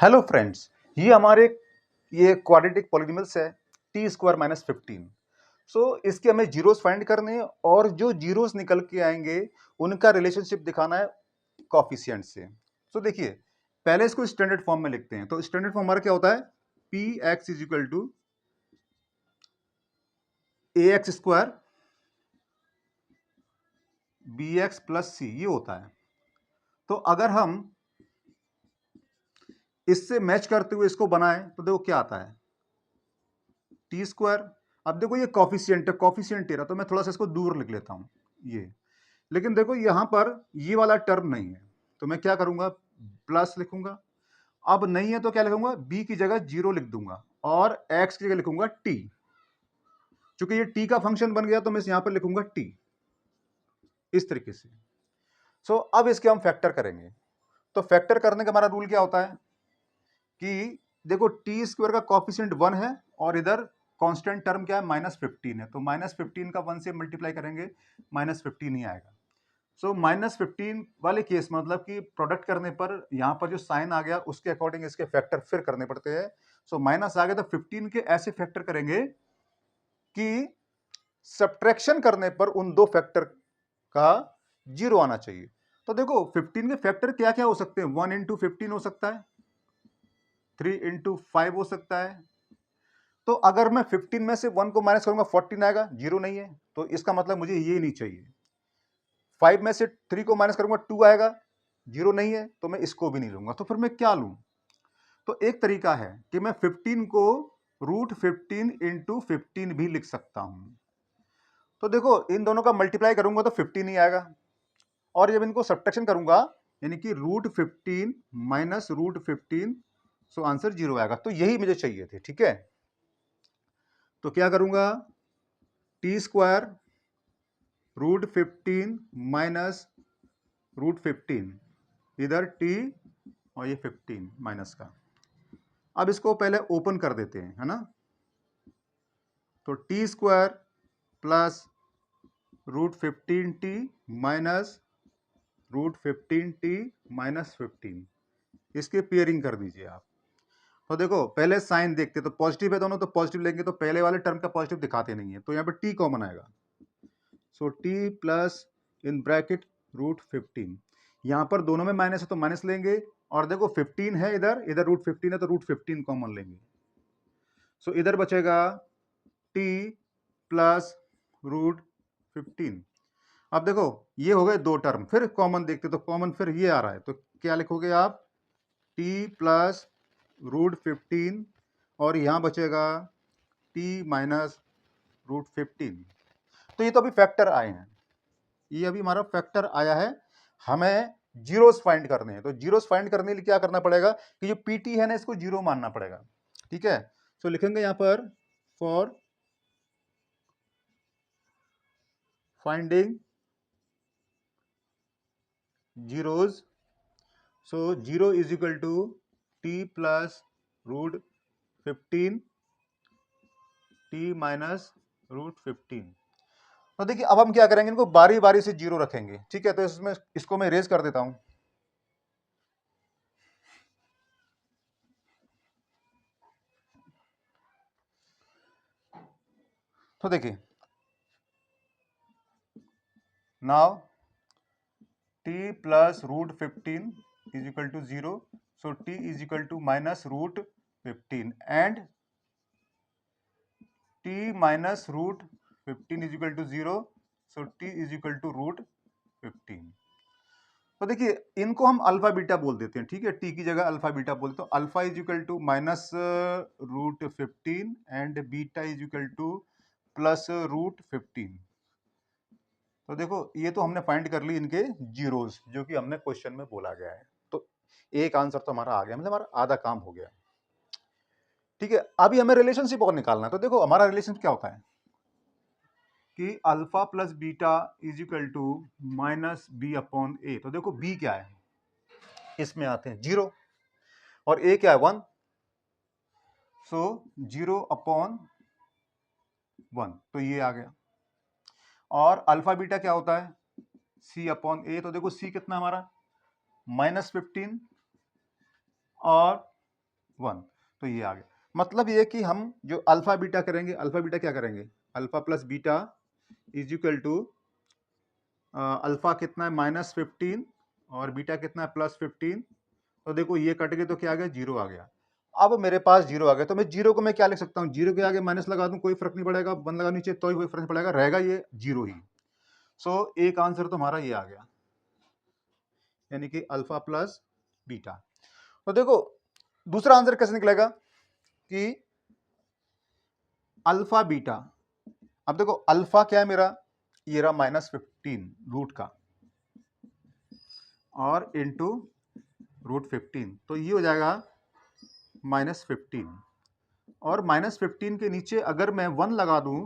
Hello friends, ये हमारे ये क्वाड्रेटिक पॉलिनॉमियल्स है टी स्क्वायर माइनस 15। सो इसके हमें जीरोस फाइंड करने हैं और जो जीरोस निकल के आएंगे उनका रिलेशनशिप दिखाना है कॉफिशिएंट से। सो देखिए, पहले इसको स्टैंडर्ड फॉर्म में लिखते हैं। तो स्टैंडर्ड फॉर्म हमारा क्या होता है, P X is equal to A X square B X plus C, ये होता है। तो अगर हम इससे मैच करते हुए इसको बनाएं तो देखो क्या आता है, टी स्क्वायर। अब देखो ये कॉफिशिएंट है, कॉफिशिएंट तेरा, तो मैं थोड़ा सा इसको दूर लिख लेता हूं ये। लेकिन देखो यहां पर ये वाला टर्म नहीं है, तो मैं क्या करूंगा, प्लस लिखूंगा। अब नहीं है तो क्या लिखूंगा, बी की जगह जीरो लिख दूंगा और एक्स की जगह लिखूंगा टी। चूंकि ये टी का फंक्शन बन गया तो मैं यहां पर लिखूंगा टी, इस तरीके से। सो अब इसके हम फैक्टर करेंगे। तो फैक्टर करने का हमारा रूल क्या होता है कि देखो टी स्क्वायर का कॉफिशिएंट 1 है और इधर कांस्टेंट टर्म क्या है, -15 है। तो -15 का 1 से मल्टीप्लाई करेंगे, -15 ही आएगा। सो -15 वाले केस मतलब कि प्रोडक्ट करने पर यहां पर जो साइन आ गया उसके अकॉर्डिंग इसके फैक्टर फिर करने पड़ते हैं। सो माइनस आ गया तो 15 के ऐसे फैक्टर करेंगे कि सब्ट्रैक्शन करने पर उन दो फैक्टर का जीरो आना चाहिए। तो देखो 15 के फैक्टर क्या क्या हो सकते हैं, 1 इंटू 15 हो सकता है, 3 इंटू 5 हो सकता है। तो अगर मैं 15 में से 1 को माइनस करूंगा 14 आएगा, जीरो नहीं है, तो इसका मतलब मुझे ये नहीं चाहिए। 5 में से 3 को माइनस करूंगा 2 आएगा, जीरो नहीं है, तो मैं इसको भी नहीं लूंगा। तो फिर मैं क्या लूं, तो एक तरीका है कि मैं 15 को √15 इंटू 15 भी लिख सकता हूं। तो देखो इन दोनों का मल्टीप्लाई करूंगा तो 15 ही आएगा, और जब इनको सब्ट्रैक्शन करूंगा यानी कि √15 माइनस √15, सो आंसर जीरो आएगा। तो यही मुझे चाहिए थे, ठीक है। तो क्या करूंगा, टी स्क्वायर √15 माइनस √15, इधर टी और ये 15 माइनस का। अब इसको पहले ओपन कर देते हैं, है ना। तो T square plus √15t minus √15t minus 15, इसकी पेयरिंग कर दीजिए आप। तो देखो पहले साइन देखते, तो पॉजिटिव है दोनों, तो पॉजिटिव लेंगे तो पहले वाले टर्म का पॉजिटिव दिखाते नहीं है, तो यहाँ पे टी कॉमन आएगा। So T plus in bracket √15, यहां पर दोनों में माइनस है तो माइनस लेंगे, और देखो 15 है इधर, इधर √15 है तो √15 कॉमन लेंगे। सो इधर बचेगा टी प्लस √15। अब देखो ये हो गए दो टर्म, फिर कॉमन देखते तो कॉमन फिर ये आ रहा है, तो क्या लिखोगे आप, टी प्लस √15, और यहां बचेगा टी माइनस √15। तो ये तो अभी फैक्टर आए हैं, ये अभी हमारा फैक्टर आया है, हमें जीरोस फाइंड करने हैं। तो जीरोस फाइंड करने के लिए क्या करना पड़ेगा कि जो पीटी है ना, इसको जीरो मानना पड़ेगा, ठीक है। तो लिखेंगे यहां पर for finding zeros, so zero is equal to t plus √15 t minus √15। तो देखिए अब हम क्या करेंगे, इनको बारी बारी से जीरो रखेंगे, ठीक है। तो इसमें इसको मैं इरेज कर देता हूं। तो देखिए now t plus √15 is equal to 0, so t is equal to minus √15 and t minus √15 is equal to 0, so t is equal to √15। तो देखिए इनको हम अल्फा बीटा बोल देते हैं, ठीक है, टी की जगह अल्फा बीटा बोलते हैं। तो alpha is equal to minus √15 and beta is equal to plus √15। तो देखो ये तो हमने फाइंड कर ली इनके जीरोस, जो कि हमने क्वेश्चन में बोला गया है। तो एक आंसर तो हमारा आ गया, मतलब हमारा आधा काम हो गया, ठीक है। अभी हमें रिलेशनशिप और निकालना है। तो देखो हमारा रिलेशन क्या होता है कि alpha plus beta is equal to minus B upon A. तो देखो बी क्या है, इसमें आते हैं जीरो, और ए क्या है 1, सो 0 अपॉन 1, तो ये आ गया। और अल्फा बीटा क्या होता है, सी अपॉन ए। तो देखो सी कितना हमारा -15 और 1, तो ये आ गया। मतलब ये कि हम जो अल्फा बीटा करेंगे, अल्फा बीटा क्या करेंगे, alpha plus beta is equal to alpha कितना है -15 और बीटा कितना है +15। तो देखो ये कट गए तो क्या आ गया, 0 आ गया। अब मेरे पास 0 आ गया, तो मैं 0 को मैं क्या लिख सकता हूँ, 0 के आगे माइनस लगा दूं कोई फर्क नहीं पड़ेगा, 1 लगा नीचे तो ही कोई फर्क नहीं पड़ेगा, रहेगा ये 0 ही। सो एक आंसर तो हमारा ये आ गया, यानी कि अल्फा प्लस बीटा। तो देखो दूसरा आंसर कैसे निकलेगा कि अल्फा बीटा, अब देखो अल्फा क्या है मेरा, ये रहा -15 रूट का और इंटू √15, तो ये हो जाएगा -15 और -15 के नीचे अगर मैं 1 लगा दूं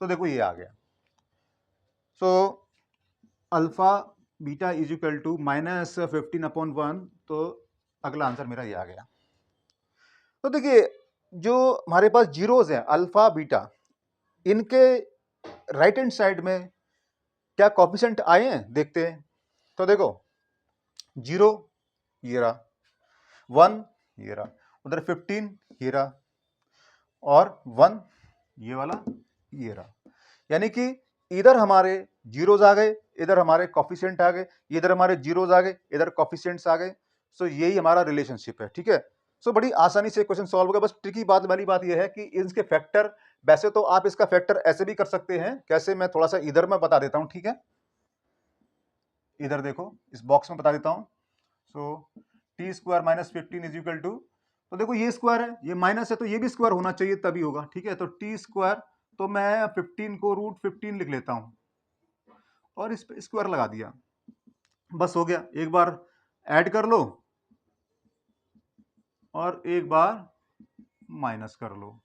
तो देखो ये आ गया। So alpha beta is equal to -15/1, तो अगला आंसर मेरा ये आ गया। तो देखिए जो हमारे पास जीरोज हैं अल्फा बीटा, इनके राइट हैंड साइड में क्या कोफिशिएंट आए हैं देखते हैं। तो देखो 0 ये रहा, 1 ये रहा, उधर 15 ये रहा और 1 ये वाला ये रहा, यानी कि इधर हमारे जीरोज आ गए, इधर हमारे कोफिशिएंट आ गए, इधर हमारे जीरोज आ गए, इधर कोफिशिएंट्स आ गए। सो यही हमारा रिलेशनशिप है, ठीक है। सो बड़ी आसानी से क्वेश्चन सॉल्व होगा। बस ट्रिकी बात वाली बात यह है कि इसके फैक्टर, वैसे तो आप इसका फैक्टर ऐसे भी कर सकते हैं, कैसे मैं थोड़ा सा इधर में बता देता हूं, ठीक है। इधर देखो इस बॉक्स में बता देता हूं। So T square -15 is equal to, तो देखो ये स्क्वायर है, ये माइनस है, तो ये भी स्क्वायर होना चाहिए तभी होगा, ठीक है। तो टी स्क्वायर, तो मैं 15 को √15 लिख लेता हूं और इस पे स्क्वायर लगा दिया, बस हो गया। एक बार ऐड कर लो और एक बार माइनस कर लो।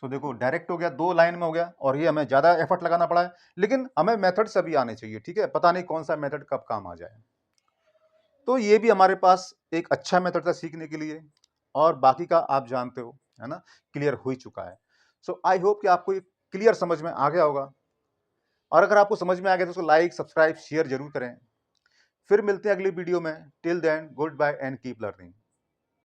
तो देखो डायरेक्ट हो गया, 2 लाइन में हो गया, और ये हमें ज्यादा एफर्ट लगाना पड़ा है, लेकिन हमें मेथड सभी आने चाहिए, ठीक है। पता नहीं कौन सा मेथड कब काम आ जाए। तो ये भी हमारे पास एक अच्छा मेथड था सीखने के लिए, और बाकी का आप जानते हो, है ना, क्लियर हो ही चुका है। सो आई होप कि आपको ये क्लियर समझ में आ गया होगा, और अगर आपको समझ में आ गया तो उसको लाइक सब्सक्राइब शेयर जरूर करें। फिर मिलते हैं अगली वीडियो में। Till then good bye and keep learning.